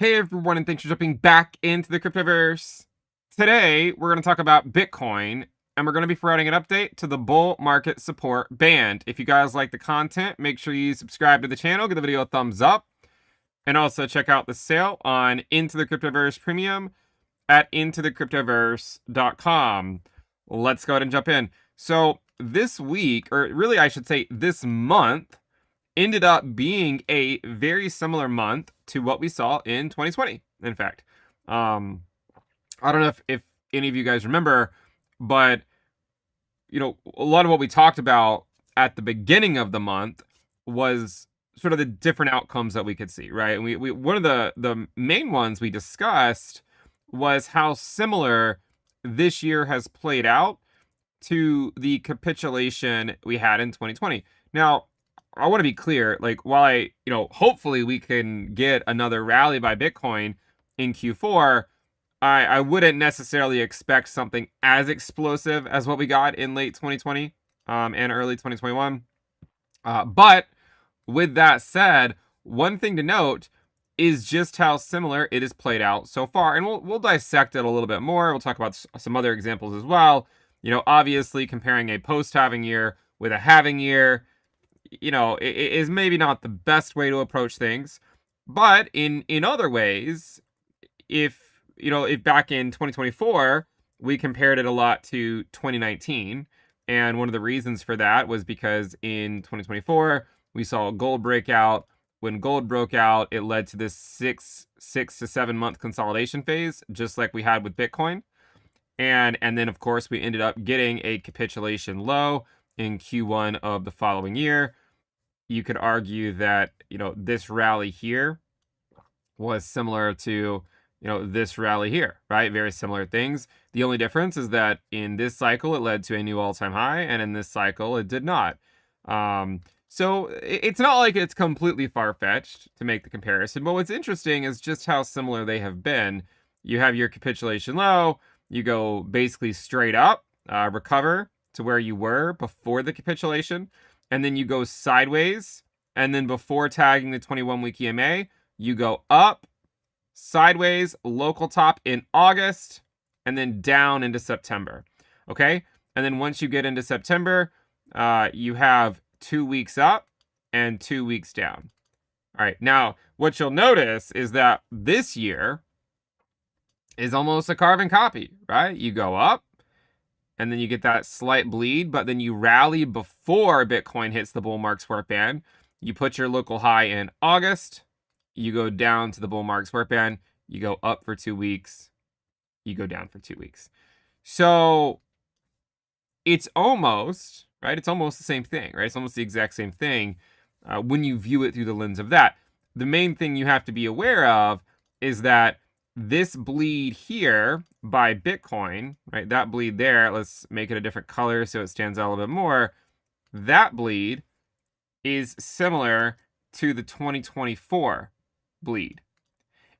Hey everyone, and thanks for jumping back into the cryptoverse. Today, we're going to talk about Bitcoin, and we're going to be providing an update to the bull market support band. If you guys like the content, make sure you subscribe to the channel, give the video a thumbs up, and also check out the sale on Into the Cryptoverse Premium at intothecryptoverse.com. Let's go ahead and jump in. So this week, or really I should say this month, ended up being a very similar month to what we saw in 2020. In fact, I don't know if any of you guys remember, but a lot of what we talked about at the beginning of the month was sort of the different outcomes that we could see, right? And we one of the main ones we discussed was how similar this year has played out to the capitulation we had in 2020. Now, I want to be clear, like, while hopefully we can get another rally by Bitcoin in Q4, I wouldn't necessarily expect something as explosive as what we got in late 2020 and early 2021. But with that said, one thing to note is just how similar it has played out so far. And we'll dissect it a little bit more. We'll talk about some other examples as well. Obviously comparing a post-halving year with a halving year, it is maybe not the best way to approach things. But in other ways, if back in 2024, we compared it a lot to 2019. And one of the reasons for that was because in 2024, we saw gold breakout. When gold broke out, it led to this six to 7 month consolidation phase, just like we had with Bitcoin. And then, of course, we ended up getting a capitulation low in Q1 of the following year. You could argue that, this rally here was similar to, this rally here, right? Very similar things. The only difference is that in this cycle, it led to a new all-time high, and in this cycle, it did not. So it's not like it's completely far-fetched to make the comparison, but what's interesting is just how similar they have been. You have your capitulation low, you go basically straight up, recover to where you were before the capitulation, and then you go sideways, and then before tagging the 21-week EMA, you go up, sideways, local top in August, and then down into September, okay? And then once you get into September, you have 2 weeks up and 2 weeks down. All right, now, what you'll notice is that this year is almost a carbon copy, right? You go up, and then you get that slight bleed, but then you rally before Bitcoin hits the bull market support band. You put your local high in August, you go down to the bull market support band, you go up for 2 weeks, you go down for 2 weeks. So it's almost, right? It's almost the same thing, right? It's almost the exact same thing when you view it through the lens of that. The main thing you have to be aware of is that this bleed here by Bitcoin, right? That bleed there, let's make it a different color so it stands out a little bit more. That bleed is similar to the 2024 bleed.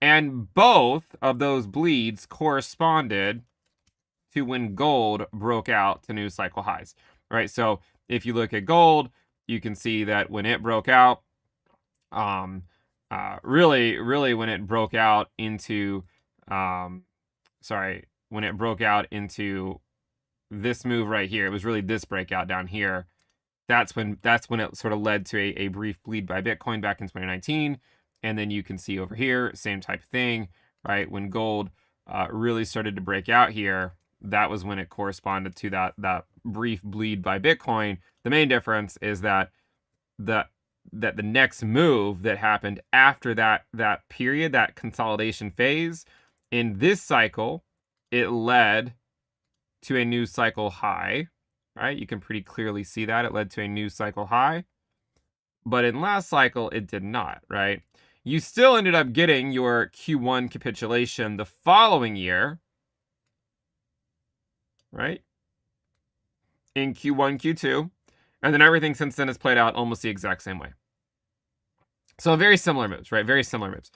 And both of those bleeds corresponded to when gold broke out to new cycle highs, right? So if you look at gold, you can see that when it broke out, really when it broke out into, when it broke out into this move right here, it was really this breakout down here. That's when it sort of led to a brief bleed by Bitcoin back in 2019. And then you can see over here, same type of thing, right? When gold really started to break out here, that was when it corresponded to that brief bleed by Bitcoin. The main difference is that the next move that happened after that period, that consolidation phase, in this cycle, it led to a new cycle high, right? You can pretty clearly see that it led to a new cycle high. But in last cycle, it did not, right? You still ended up getting your Q1 capitulation the following year, right? In Q1, Q2. And then everything since then has played out almost the exact same way. So very similar moves, right? Very similar moves.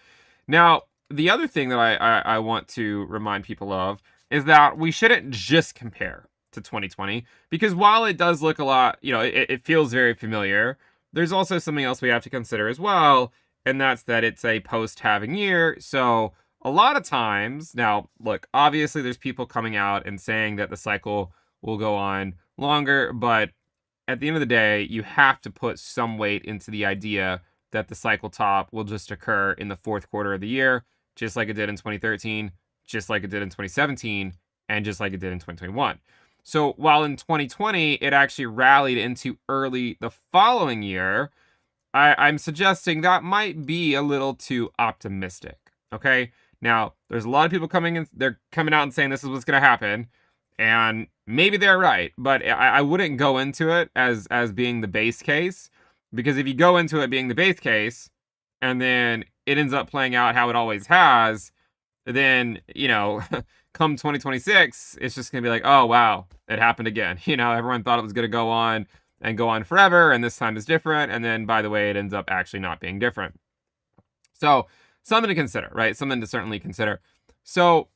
Now, the other thing that I want to remind people of is that we shouldn't just compare to 2020, because while it does look a lot, it feels very familiar, there's also something else we have to consider as well, and that's that it's a post-halving year. So a lot of times, now look, obviously there's people coming out and saying that the cycle will go on longer, but at the end of the day, you have to put some weight into the idea that the cycle top will just occur in the fourth quarter of the year, just like it did in 2013, just like it did in 2017, and just like it did in 2021. So while in 2020, it actually rallied into early the following year, I'm suggesting that might be a little too optimistic. Okay. Now, there's a lot of people coming in, they're coming out and saying this is what's going to happen. And maybe they're right, but I wouldn't go into it as being the base case, because if you go into it being the base case and then it ends up playing out how it always has, then, come 2026, it's just going to be like, oh, wow, it happened again. Everyone thought it was going to go on and go on forever, and this time is different. And then, by the way, it ends up actually not being different. So, something to consider, right? Something to certainly consider. So,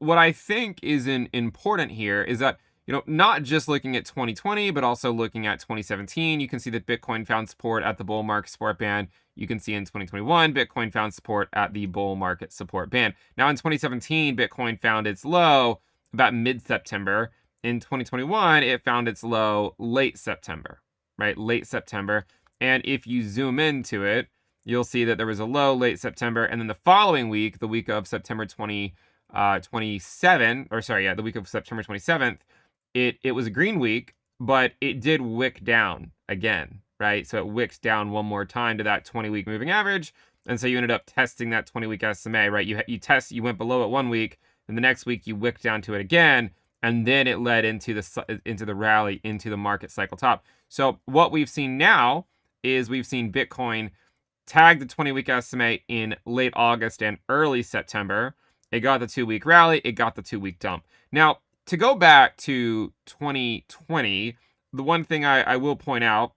what I think is important here is that, not just looking at 2020, but also looking at 2017, you can see that Bitcoin found support at the bull market support band. You can see in 2021, Bitcoin found support at the bull market support band. Now in 2017, Bitcoin found its low about mid-September. In 2021, it found its low late September, right? Late September. And if you zoom into it, you'll see that there was a low late September. And then the following week, the week of September 27, or sorry, yeah, the week of September 27th, it was a green week, but it did wick down again, right? So it wicked down one more time to that 20-week moving average, and so you ended up testing that 20-week SMA, right? You went below it 1 week, and the next week you wicked down to it again, and then it led into the rally into the market cycle top. So what we've seen now is we've seen Bitcoin tag the 20-week SMA in late August and early September. It got the 2-week rally. It got the 2-week dump. Now, to go back to 2020, the one thing I will point out,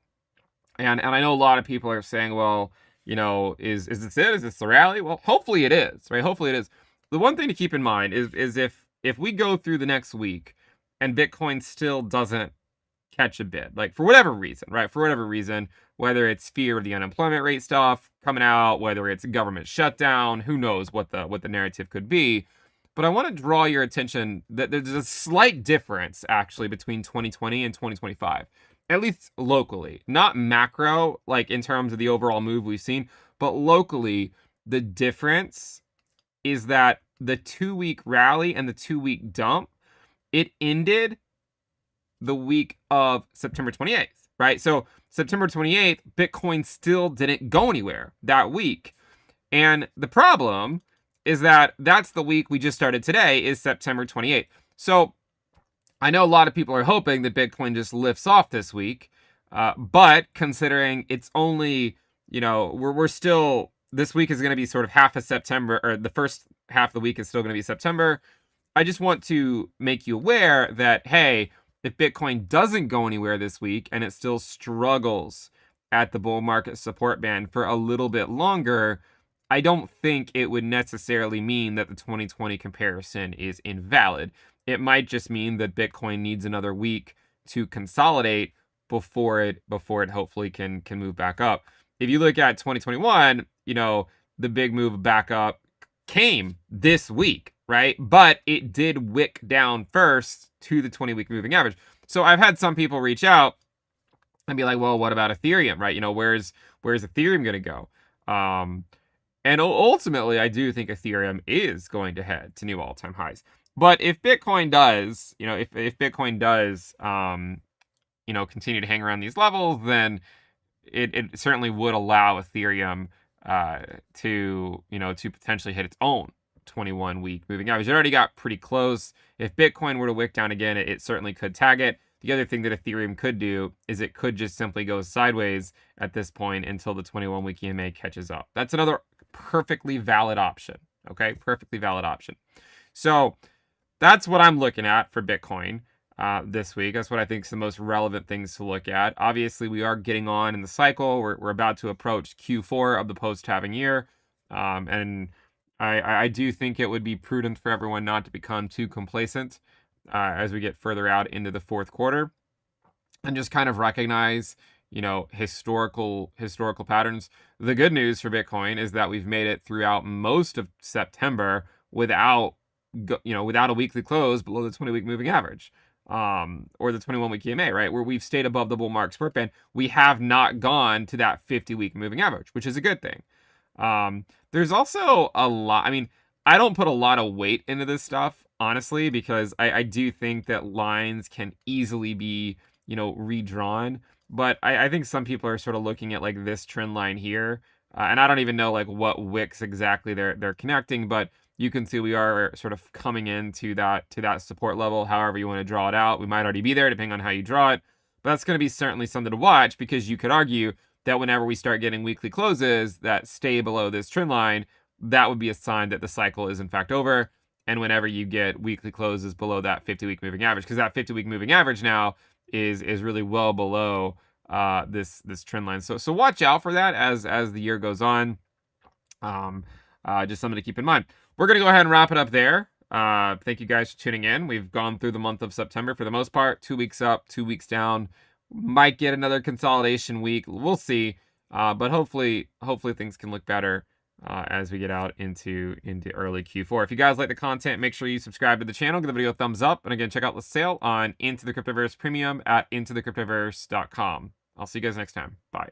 and I know a lot of people are saying, well, is this it? Is this the rally? Well, hopefully it is, right? Hopefully it is. The one thing to keep in mind is if we go through the next week and Bitcoin still doesn't catch a bid, like for whatever reason, right? For whatever reason, whether it's fear of the unemployment rate stuff coming out, whether it's government shutdown, who knows what the narrative could be. But I want to draw your attention that there's a slight difference actually between 2020 and 2025, at least locally, not macro, like in terms of the overall move we've seen, but locally, the difference is that the 2-week rally and the 2-week dump, it ended the week of September 28th, right? So September 28th, Bitcoin still didn't go anywhere that week. And the problem is that that's the week we just started today, is September 28th. So I know a lot of people are hoping that Bitcoin just lifts off this week, but considering it's only, we're still, this week is going to be sort of half of September, or the first half of the week is still going to be September. I just want to make you aware that, hey, if Bitcoin doesn't go anywhere this week and it still struggles at the bull market support band for a little bit longer, I don't think it would necessarily mean that the 2020 comparison is invalid. It might just mean that Bitcoin needs another week to consolidate before it hopefully can move back up. If you look at 2021, the big move back up came this week, right? But it did wick down first to the 20-week moving average. So I've had some people reach out and be like, well, what about Ethereum, right? Where's Ethereum going to go? And ultimately, I do think Ethereum is going to head to new all-time highs. But if Bitcoin does, if Bitcoin does, continue to hang around these levels, then it certainly would allow Ethereum to potentially hit its own 21-week moving average. It already got pretty close. If Bitcoin were to wick down again, it certainly could tag it. The other thing that Ethereum could do is it could just simply go sideways at this point until the 21-week EMA catches up. That's another perfectly valid option. Okay, perfectly valid option. So that's what I'm looking at for Bitcoin this week. That's what I think is the most relevant things to look at. Obviously, we are getting on in the cycle. We're about to approach Q4 of the post-halving year. And I do think it would be prudent for everyone not to become too complacent as we get further out into the fourth quarter, and just kind of recognize, historical patterns. The good news for Bitcoin is that we've made it throughout most of September without without a weekly close below the 20-week moving average, or the 21-week EMA, right? Where we've stayed above the bull market support band. We have not gone to that 50-week moving average, which is a good thing. There's also a lot. I mean, I don't put a lot of weight into this stuff, honestly, because I do think that lines can easily be, redrawn. But I think some people are sort of looking at like this trend line here, and I don't even know like what wicks exactly they're connecting, but you can see we are sort of coming into that support level. However you want to draw it out, we might already be there depending on how you draw it. But that's going to be certainly something to watch, because you could argue that whenever we start getting weekly closes that stay below this trend line, that would be a sign that the cycle is in fact over. And whenever you get weekly closes below that 50-week moving average, because that 50-week moving average now is really well below this trend line. So watch out for that as the year goes on. Just something to keep in mind. We're going to go ahead and wrap it up there. Thank you guys for tuning in. We've gone through the month of September for the most part. 2 weeks up, 2 weeks down. Might get another consolidation week. We'll see. But hopefully things can look better as we get out into early Q4. If you guys like the content, make sure you subscribe to the channel, give the video a thumbs up, and again, check out the sale on Into the Cryptoverse Premium at intothecryptoverse.com. I'll see you guys next time. Bye.